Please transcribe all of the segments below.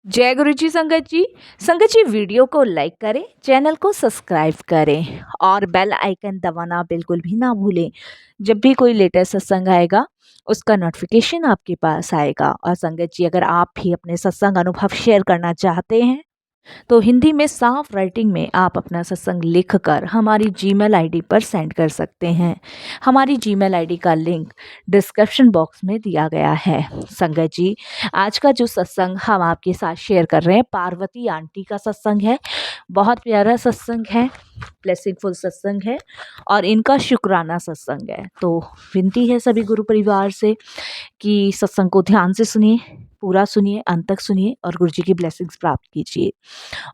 जय गुरु जी संगत जी वीडियो को लाइक करें, चैनल को सब्सक्राइब करें और बेल आइकन दबाना बिल्कुल भी ना भूलें। जब भी कोई लेटेस्ट सत्संग आएगा उसका नोटिफिकेशन आपके पास आएगा। और संगत जी, अगर आप भी अपने सत्संग अनुभव शेयर करना चाहते हैं तो हिंदी में साफ राइटिंग में आप अपना सत्संग लिखकर हमारी जीमेल आईडी पर सेंड कर सकते हैं। हमारी जीमेल आईडी का लिंक डिस्क्रिप्शन बॉक्स में दिया गया है। संगत जी, आज का जो सत्संग हम आपके साथ शेयर कर रहे हैं पार्वती आंटी का सत्संग है। बहुत प्यारा सत्संग है, ब्लेसिंगफुल सत्संग है और इनका शुक्राना सत्संग है। तो विनती है सभी गुरु परिवार से कि सत्संग को ध्यान से सुनिए, पूरा सुनिए, अंत तक सुनिए और गुरु जी की ब्लेसिंग्स प्राप्त कीजिए।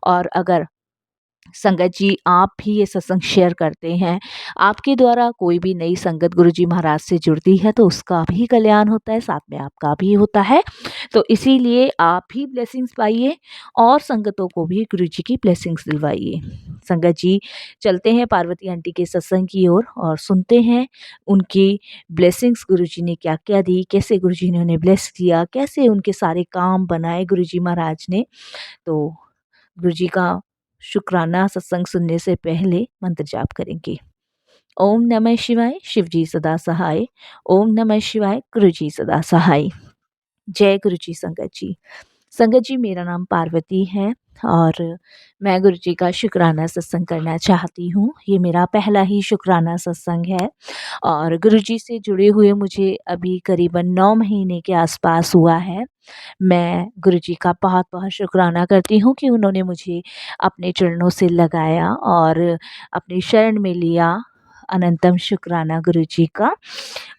और अगर संगत जी आप भी ये सत्संग शेयर करते हैं, आपके द्वारा कोई भी नई संगत गुरुजी महाराज से जुड़ती है तो उसका भी कल्याण होता है, साथ में आपका भी होता है। तो इसीलिए आप भी ब्लेसिंग्स पाइए और संगतों को भी गुरुजी की ब्लेसिंग्स दिलवाइए। संगत जी, चलते हैं पार्वती आंटी के सत्संग की ओर और सुनते हैं उनकी ब्लेसिंग्स गुरुजी ने क्या क्या दी, कैसे गुरुजी ने उन्हें ब्लेस किया, कैसे उनके सारे काम बनाए गुरुजी महाराज ने। तो गुरुजी का शुक्राना सत्संग सुनने से पहले मंत्र जाप करेंगे। ओम नमः शिवाय, शिव जी सदा सहाय। ओम नमः शिवाय, गुरु जी सदा सहाय। जय गुरु जी संगत जी। संगत जी, मेरा नाम पार्वती है और मैं गुरु जी का शुक्राना सत्संग करना चाहती हूँ। ये मेरा पहला ही शुक्राना सत्संग है और गुरु जी से जुड़े हुए मुझे अभी करीबन 9 महीने के आसपास हुआ है। मैं गुरु जी का बहुत बहुत शुक्राना करती हूँ कि उन्होंने मुझे अपने चरणों से लगाया और अपनी शरण में लिया। अनंतम शुक्राना गुरु जी का।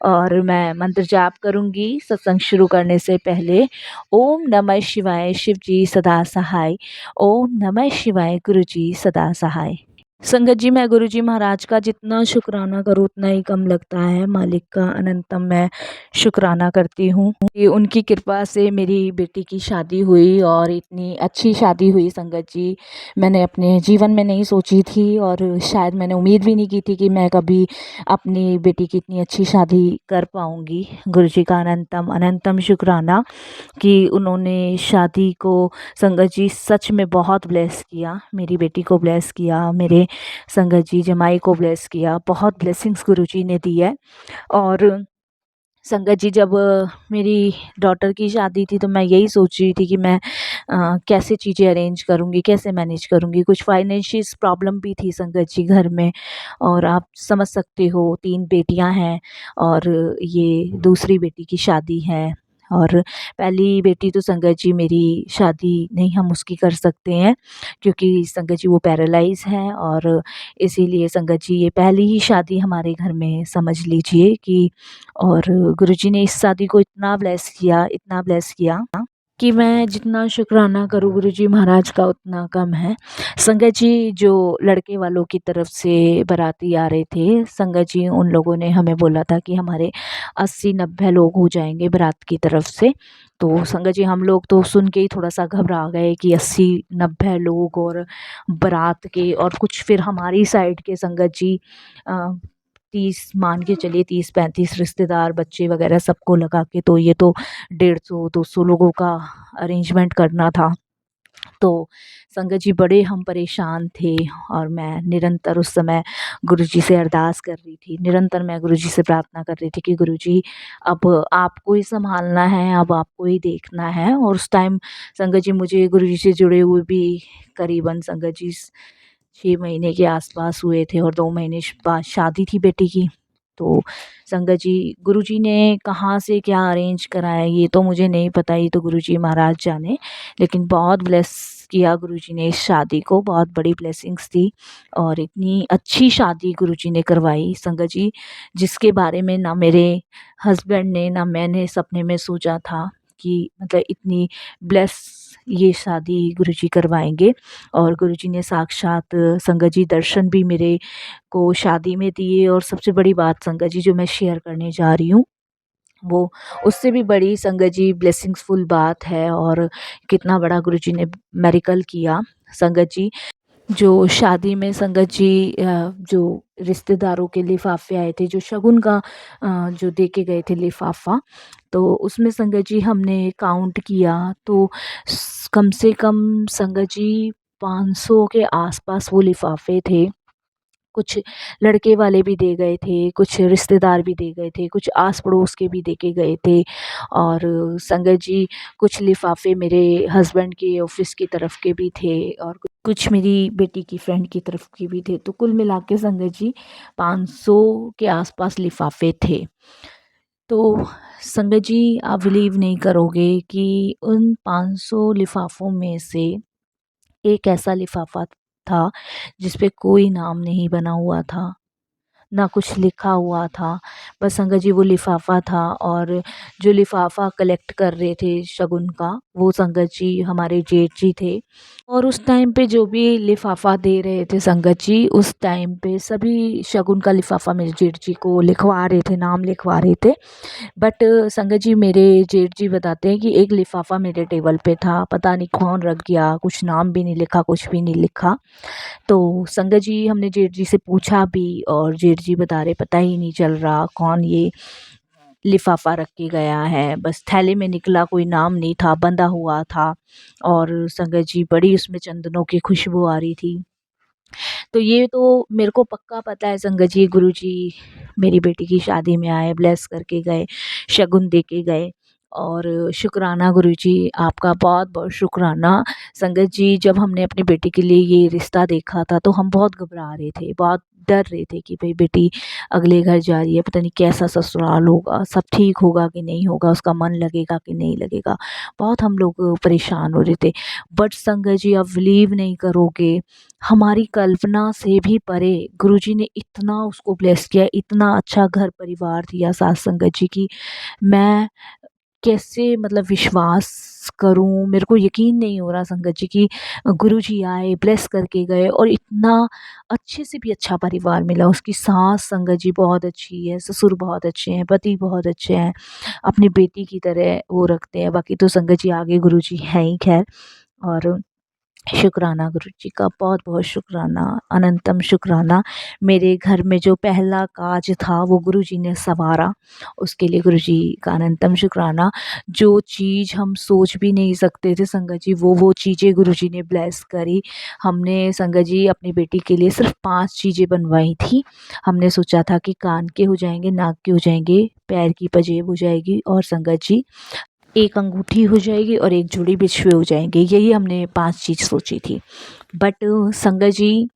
और मैं मंत्र जाप करूँगी सत्संग शुरू करने से पहले। ओम नमः शिवाय, शिव जी सदा सहाय। ओम नमः शिवाय, गुरु जी सदा सहाय। संगत जी, मैं गुरु जी महाराज का जितना शुक्राना करूँ उतना ही कम लगता है। मालिक का अनंतम मैं शुक्राना करती हूँ कि उनकी कृपा से मेरी बेटी की शादी हुई और इतनी अच्छी शादी हुई। संगत जी, मैंने अपने जीवन में नहीं सोची थी और शायद मैंने उम्मीद भी नहीं की थी कि मैं कभी अपनी बेटी की इतनी अच्छी शादी कर पाऊँगी। गुरु जी का अनंतम अनंतम शुक्राना कि उन्होंने शादी को संगत जी सच में बहुत ब्लेस किया। मेरी बेटी को ब्लेस किया, मेरे संगत जी जमाई को ब्लेस किया। बहुत ब्लेसिंग्स गुरुजी ने दी है। और संगत जी, जब मेरी डॉटर की शादी थी तो मैं यही सोच रही थी कि मैं कैसे चीज़ें अरेंज करूँगी, कैसे मैनेज करूँगी। कुछ फाइनेंशियल प्रॉब्लम भी थी संगत जी घर में और आप समझ सकते हो 3 बेटियां हैं और ये दूसरी बेटी की शादी है। और पहली बेटी तो संगत जी मेरी शादी नहीं हम उसकी कर सकते हैं क्योंकि संगत जी वो पैरालाइज़ है और इसीलिए संगत जी ये पहली ही शादी हमारे घर में समझ लीजिए कि। और गुरुजी ने इस शादी को इतना ब्लेस किया, इतना ब्लेस किया कि मैं जितना शुक्राना करूँ गुरुजी महाराज का उतना कम है। संगत जी, जो लड़के वालों की तरफ से बाराती आ रहे थे, संगत जी उन लोगों ने हमें बोला था कि हमारे 80-90 लोग हो जाएंगे बारात की तरफ से। तो संगत जी, हम लोग तो सुन के ही थोड़ा सा घबरा गए कि 80-90 लोग और बारात के और कुछ फिर हमारी साइड के संगत जी 30 मान के चलिए, 30-35 रिश्तेदार, बच्चे वगैरह सबको लगा के तो ये तो 150-200 लोगों का अरेंजमेंट करना था। तो संगत जी बड़े हम परेशान थे और मैं निरंतर उस समय गुरुजी से अरदास कर रही थी। निरंतर मैं गुरुजी से प्रार्थना कर रही थी कि गुरुजी अब आपको ही संभालना है, अब आपको ही देखना है। और उस टाइम संगत जी मुझे गुरुजी से जुड़े हुए भी करीबन संगत जी 6 महीने के आसपास हुए थे और 2 महीने बाद शादी थी बेटी की। तो संगत जी, गुरुजी ने कहाँ से क्या अरेंज कराया ये तो मुझे नहीं पता, ये तो गुरुजी महाराज जाने। लेकिन बहुत ब्लेस किया गुरुजी ने इस शादी को, बहुत बड़ी ब्लेसिंग्स थी और इतनी अच्छी शादी गुरुजी ने करवाई संगत जी, जिसके बारे में ना मेरे हस्बैंड ने ना मैंने सपने में सोचा था कि मतलब इतनी ब्लेस ये शादी गुरुजी करवाएंगे। और गुरुजी ने साक्षात संगत जी दर्शन भी मेरे को शादी में दिए। और सबसे बड़ी बात संगत जी जो मैं शेयर करने जा रही हूँ वो उससे भी बड़ी संगत जी ब्लेसिंग्सफुल बात है और कितना बड़ा गुरुजी ने मेरिकल किया। संगत जी, जो शादी में संगत जी जो रिश्तेदारों के लिफ़ाफ़े आए थे, जो शगुन का जो दे के गए थे लिफ़ाफ़ा, तो उसमें संगत जी हमने काउंट किया तो कम से कम संगत जी 500 के आसपास वो लिफ़ाफ़े थे। कुछ लड़के वाले भी दे गए थे, कुछ रिश्तेदार भी दे गए थे, कुछ आस-पड़ोस के भी दे के गए थे और संगत जी कुछ लिफ़ाफ़े मेरे हस्बैंड के ऑफ़िस की तरफ के भी थे और कुछ मेरी बेटी की फ्रेंड की तरफ के भी थे। तो कुल मिला के संगत जी 500 के आस-पास लिफ़ाफ़े थे। तो संगत जी आप बिलीव नहीं करोगे कि उन 500 लिफ़ाफ़ों में से एक ऐसा लिफ़ाफ़ा था जिस पे कोई नाम नहीं बना हुआ था। ना कुछ लिखा हुआ था। बस संगत जी वो लिफ़ाफ़ा था और जो लिफ़ाफ़ा कलेक्ट कर रहे थे शगुन का, वो संगत जी हमारे जेठ जी थे। और उस टाइम पे जो भी लिफ़ाफ़ा दे रहे थे संगत जी, उस टाइम पे सभी शगुन का लिफ़ाफ़ा मेरे जेठ जी को लिखवा रहे थे, नाम लिखवा रहे थे। बट संगत जी मेरे जेठ जी बताते हैं कि एक लिफ़ाफ़ा मेरे टेबल पे था, पता नहीं कौन रख गया, कुछ नाम भी नहीं लिखा, कुछ भी नहीं लिखा। तो संगत जी हमने जेठ जी से पूछा भी और जेठ जी बता रहे पता ही नहीं चल रहा कौन ये लिफ़ाफ़ा रख के गया है। बस थैले में निकला, कोई नाम नहीं था, बंधा हुआ था और संगत जी बड़ी उसमें चंदनों की खुशबू आ रही थी। तो ये तो मेरे को पक्का पता है संगत जी गुरुजी मेरी बेटी की शादी में आए, ब्लेस करके गए, शगुन दे के गए और शुक्राना गुरुजी आपका बहुत-बहुत शुक्राना। संगत जी जब हमने अपनी बेटी के लिए ये रिश्ता देखा था तो हम बहुत घबरा रहे थे, बहुत डर रहे थे कि भई बेटी अगले घर जा रही है, पता नहीं कैसा ससुराल होगा, सब ठीक होगा कि नहीं होगा, उसका मन लगेगा कि नहीं लगेगा। बहुत हम लोग परेशान हो रहे थे। बट संगत जी आप बिलीव नहीं करोगे हमारी कल्पना से भी परे गुरुजी ने इतना उसको ब्लेस किया, इतना अच्छा घर परिवार दिया सास संगत जी की, मैं कैसे मतलब विश्वास करूँ? मेरे को यकीन नहीं हो रहा संगत जी कि गुरुजी आए, ब्लेस करके गए और इतना अच्छे से भी अच्छा परिवार मिला। उसकी सास संगत जी बहुत अच्छी है, ससुर बहुत अच्छे हैं, पति बहुत अच्छे हैं, अपनी बेटी की तरह वो रखते हैं। बाकी तो संगत जी आगे गुरुजी हैं ही ख़ैर और शुक्राना गुरुजी का बहुत-बहुत शुक्राना, अनंतम शुक्राना। मेरे घर में जो पहला काज था वो गुरुजी ने सँवारा, उसके लिए गुरुजी का अनंतम शुक्राना। जो चीज़ हम सोच भी नहीं सकते थे संगत जी वो चीज़ें गुरुजी ने ब्लेस करी। हमने संगत जी अपनी बेटी के लिए सिर्फ़ 5 चीज़ें बनवाई थी। हमने सोचा था कि कान के हो जाएँगे, नाक के हो जाएँगे, पैर की पजेब हो जाएगी और संगत जी एक अंगूठी हो जाएगी और एक जोड़ी बिछुए हो जाएँगे, यही हमने 5 चीज़ सोची थी। बट संगत जी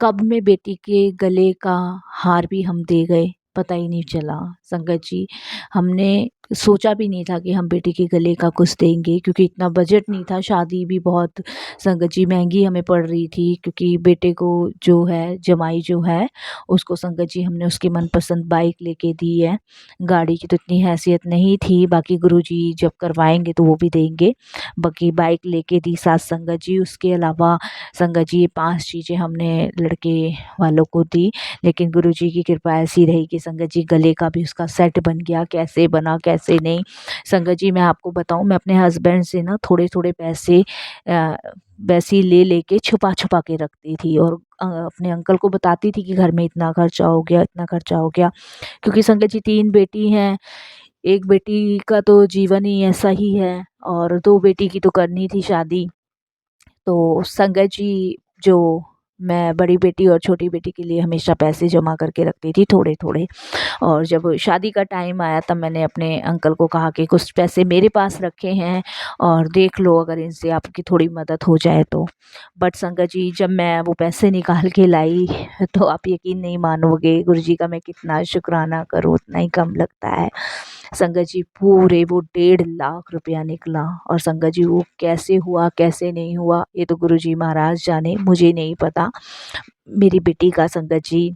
कब में बेटी के गले का हार भी हम दे गए, पता ही नहीं चला। संगत जी हमने सोचा भी नहीं था कि हम बेटी के गले का कुछ देंगे क्योंकि इतना बजट नहीं था, शादी भी बहुत संगत जी महँगी हमें पड़ रही थी क्योंकि बेटे को जो है जमाई जो है, उसको संगत जी हमने उसकी मनपसंद बाइक लेके दी है। गाड़ी की तो इतनी हैसियत नहीं थी, बाकी गुरुजी जब करवाएँगे तो वो भी देंगे। बाकी बाइक लेके दी सास संगत जी, उसके अलावा संगत जी ये 5 चीज़ें हमने लड़के वालों को दी, लेकिन गुरुजी की कृपा ऐसी रही कि संगत जी गले का भी उसका सेट बन गया, कैसे बना कैसे नहीं। संगत जी मैं आपको बताऊँ मैं अपने हस्बैंड से ना थोड़े-थोड़े पैसे वैसे ही ले लेके छुपा-छुपा के रखती थी और अपने अंकल को बताती थी कि घर में इतना खर्चा हो गया, इतना खर्चा हो गया। क्योंकि संगत जी 3 बेटी हैं, 1 बेटी का तो जीवन ही ऐसा ही है और 2 बेटी की तो करनी थी शादी। तो संगत जी जो मैं बड़ी बेटी और छोटी बेटी के लिए हमेशा पैसे जमा करके रखती थी थोड़े-थोड़े और जब शादी का टाइम आया तब मैंने अपने अंकल को कहा कि कुछ पैसे मेरे पास रखे हैं और देख लो अगर इनसे आपकी थोड़ी मदद हो जाए तो। बट संगत जी जब मैं वो पैसे निकाल के लाई तो आप यकीन नहीं मानोगे गुरुजी का मैं कितना शुक्राना करूँ उतना ही कम लगता है। संगत जी पूरे वो 1.5 लाख रुपया निकला और संगत जी वो कैसे हुआ, कैसे नहीं हुआ ये तो गुरुजी महाराज जाने, मुझे नहीं पता। मेरी बेटी का संगत जी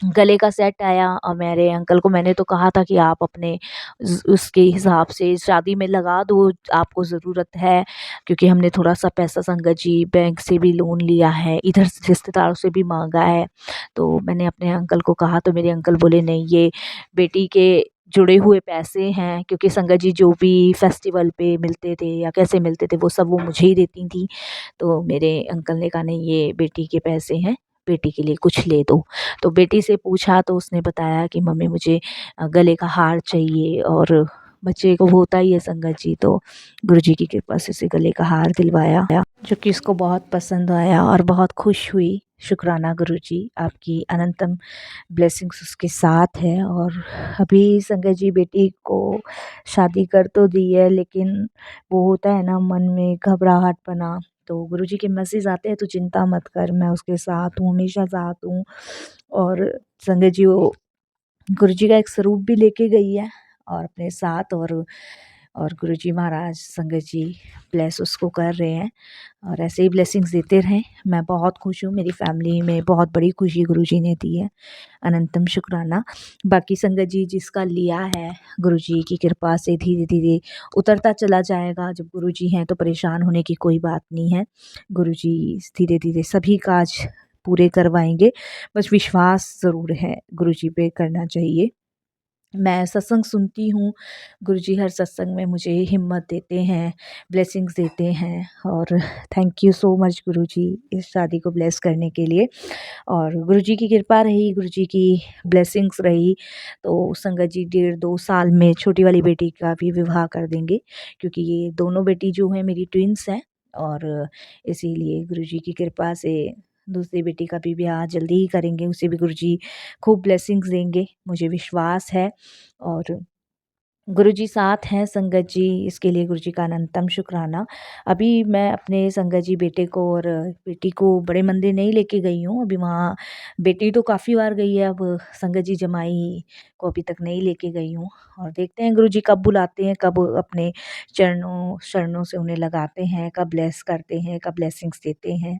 गले का सेट आया और मेरे अंकल को मैंने तो कहा था कि आप अपने उसके हिसाब से शादी में लगा दो, आपको ज़रूरत है क्योंकि हमने थोड़ा-सा पैसा संगत जी बैंक से भी लोन लिया है, इधर से रिश्तेदारों से भी माँगा है। तो मैंने अपने अंकल को कहा तो मेरे अंकल बोले नहीं ये बेटी के जुड़े हुए पैसे हैं, क्योंकि संगत जी जो भी फेस्टिवल पे मिलते थे या कैसे मिलते थे वो सब वो मुझे ही देती थी। तो मेरे अंकल ने कहा नहीं ये बेटी के पैसे हैं, बेटी के लिए कुछ ले दो। तो बेटी से पूछा तो उसने बताया कि मम्मी मुझे गले का हार चाहिए, और बच्चे को होता ही है संगत जी। तो गुरुजी की कृपा से उसे गले का हार दिलवाया, जो कि उसको बहुत पसंद आया और बहुत खुश हुई। शुक्राना गुरुजी, आपकी अनंतम ब्लेसिंग्स उसके साथ है। और अभी संगत जी बेटी को शादी कर तो दी है, लेकिन वो होता है ना मन में घबराहट बना। तो गुरुजी के मैसेज आते हैं तो चिंता मत कर, मैं उसके साथ हूँ, हमेशा साथ हूँ। और संगत जी वो गुरुजी का एक स्वरूप भी लेके गई है और अपने साथ। और गुरुजी महाराज संगत जी ब्लेस उसको कर रहे हैं और ऐसे ही ब्लेसिंग्स देते रहें। मैं बहुत खुश हूँ, मेरी फैमिली में बहुत बड़ी खुशी गुरुजी ने दी है। अनंतम शुक्राना। बाकी संगत जी जिसका लिया है गुरुजी की कृपा से धीरे धीरे उतरता चला जाएगा। जब गुरुजी हैं तो परेशान होने की कोई बात नहीं है। गुरुजी धीरे धीरे सभी काज पूरे करवाएंगे, बस विश्वास ज़रूर है गुरुजी पे करना चाहिए। मैं सत्संग सुनती हूँ, गुरुजी हर सत्संग में मुझे हिम्मत देते हैं, ब्लेसिंग्स देते हैं। और थैंक यू सो मच गुरुजी इस शादी को ब्लेस करने के लिए। और गुरुजी की कृपा रही, गुरुजी की ब्लेसिंग्स रही तो संगत जी 1.5-2 साल में छोटी वाली बेटी का भी विवाह कर देंगे, क्योंकि ये दोनों बेटी जो हैं मेरी ट्विन्स हैं। और इसीलिए गुरुजी की कृपा से दूसरी बेटी का भी ब्याह जल्दी ही करेंगे, उसे भी गुरुजी खूब ब्लेसिंग्स देंगे, मुझे विश्वास है। और गुरुजी साथ हैं संगत जी, इसके लिए गुरुजी का अनंतम शुक्राना। अभी मैं अपने संगत जी बेटे को और बेटी को बड़े मंदिर नहीं लेके गई हूँ, अभी वहाँ बेटी तो काफ़ी बार गई है, अब संगत जी जमाई को अभी तक नहीं लेके गई हूँ। और देखते हैं गुरुजी कब बुलाते हैं, कब अपने चरणों शरणों से उन्हें लगाते हैं, कब ब्लेस करते हैं, कब ब्लेसिंग्स देते हैं,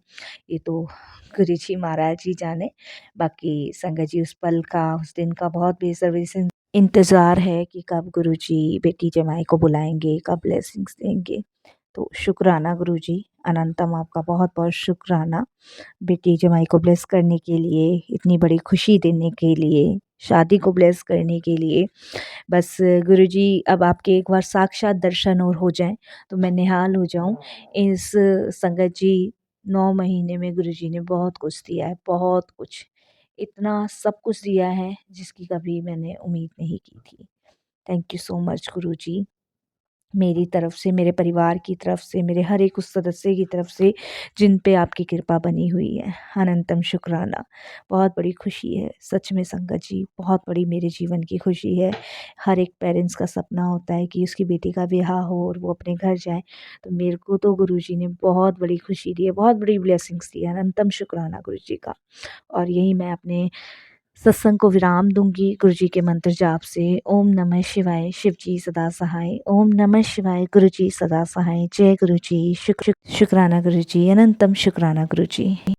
ये तो गुरुजी महाराज ही जाने। बाकी संगत जी उस पल का, उस दिन का बहुत बेसब्री से इंतज़ार है कि कब गुरुजी बेटी जमाई को बुलाएंगे, कब ब्लेसिंग्स देंगे। तो शुक्राना गुरुजी, अनंतम आपका बहुत बहुत शुक्राना बेटी जमाई को ब्लेस करने के लिए, इतनी बड़ी खुशी देने के लिए, शादी को ब्लेस करने के लिए। बस गुरुजी अब आपके एक बार साक्षात दर्शन और हो जाएं तो मैं निहाल हो जाऊं। इस संगत जी 9 महीने में गुरुजी ने बहुत कुछ दिया है, बहुत कुछ, इतना सब कुछ दिया है जिसकी कभी मैंने उम्मीद नहीं की थी। थैंक यू सो मच गुरुजी, मेरी तरफ से, मेरे परिवार की तरफ से, मेरे हर एक उस सदस्य की तरफ से जिन पे आपकी कृपा बनी हुई है, अनंतम शुक्राना। बहुत बड़ी खुशी है सच में संगत जी, बहुत बड़ी मेरे जीवन की खुशी है। हर एक पेरेंट्स का सपना होता है कि उसकी बेटी का ब्याह हो और वो अपने घर जाए, तो मेरे को तो गुरुजी ने बहुत बड़ी खुशी दी है, बहुत बड़ी ब्लेसिंग्स दी है। अनंतम शुक्राना गुरुजी का। और यही मैं अपने सत्संग को विराम दूंगी गुरुजी के मंत्र जाप से। ओम नमः शिवाय, शिव जी सदा सहाय। ओम नमः शिवाय, गुरु जी सदा सहाय। जय गुरु जी, शुक्राना गुरु जी, अनंतम शुक्राना गुरु जी।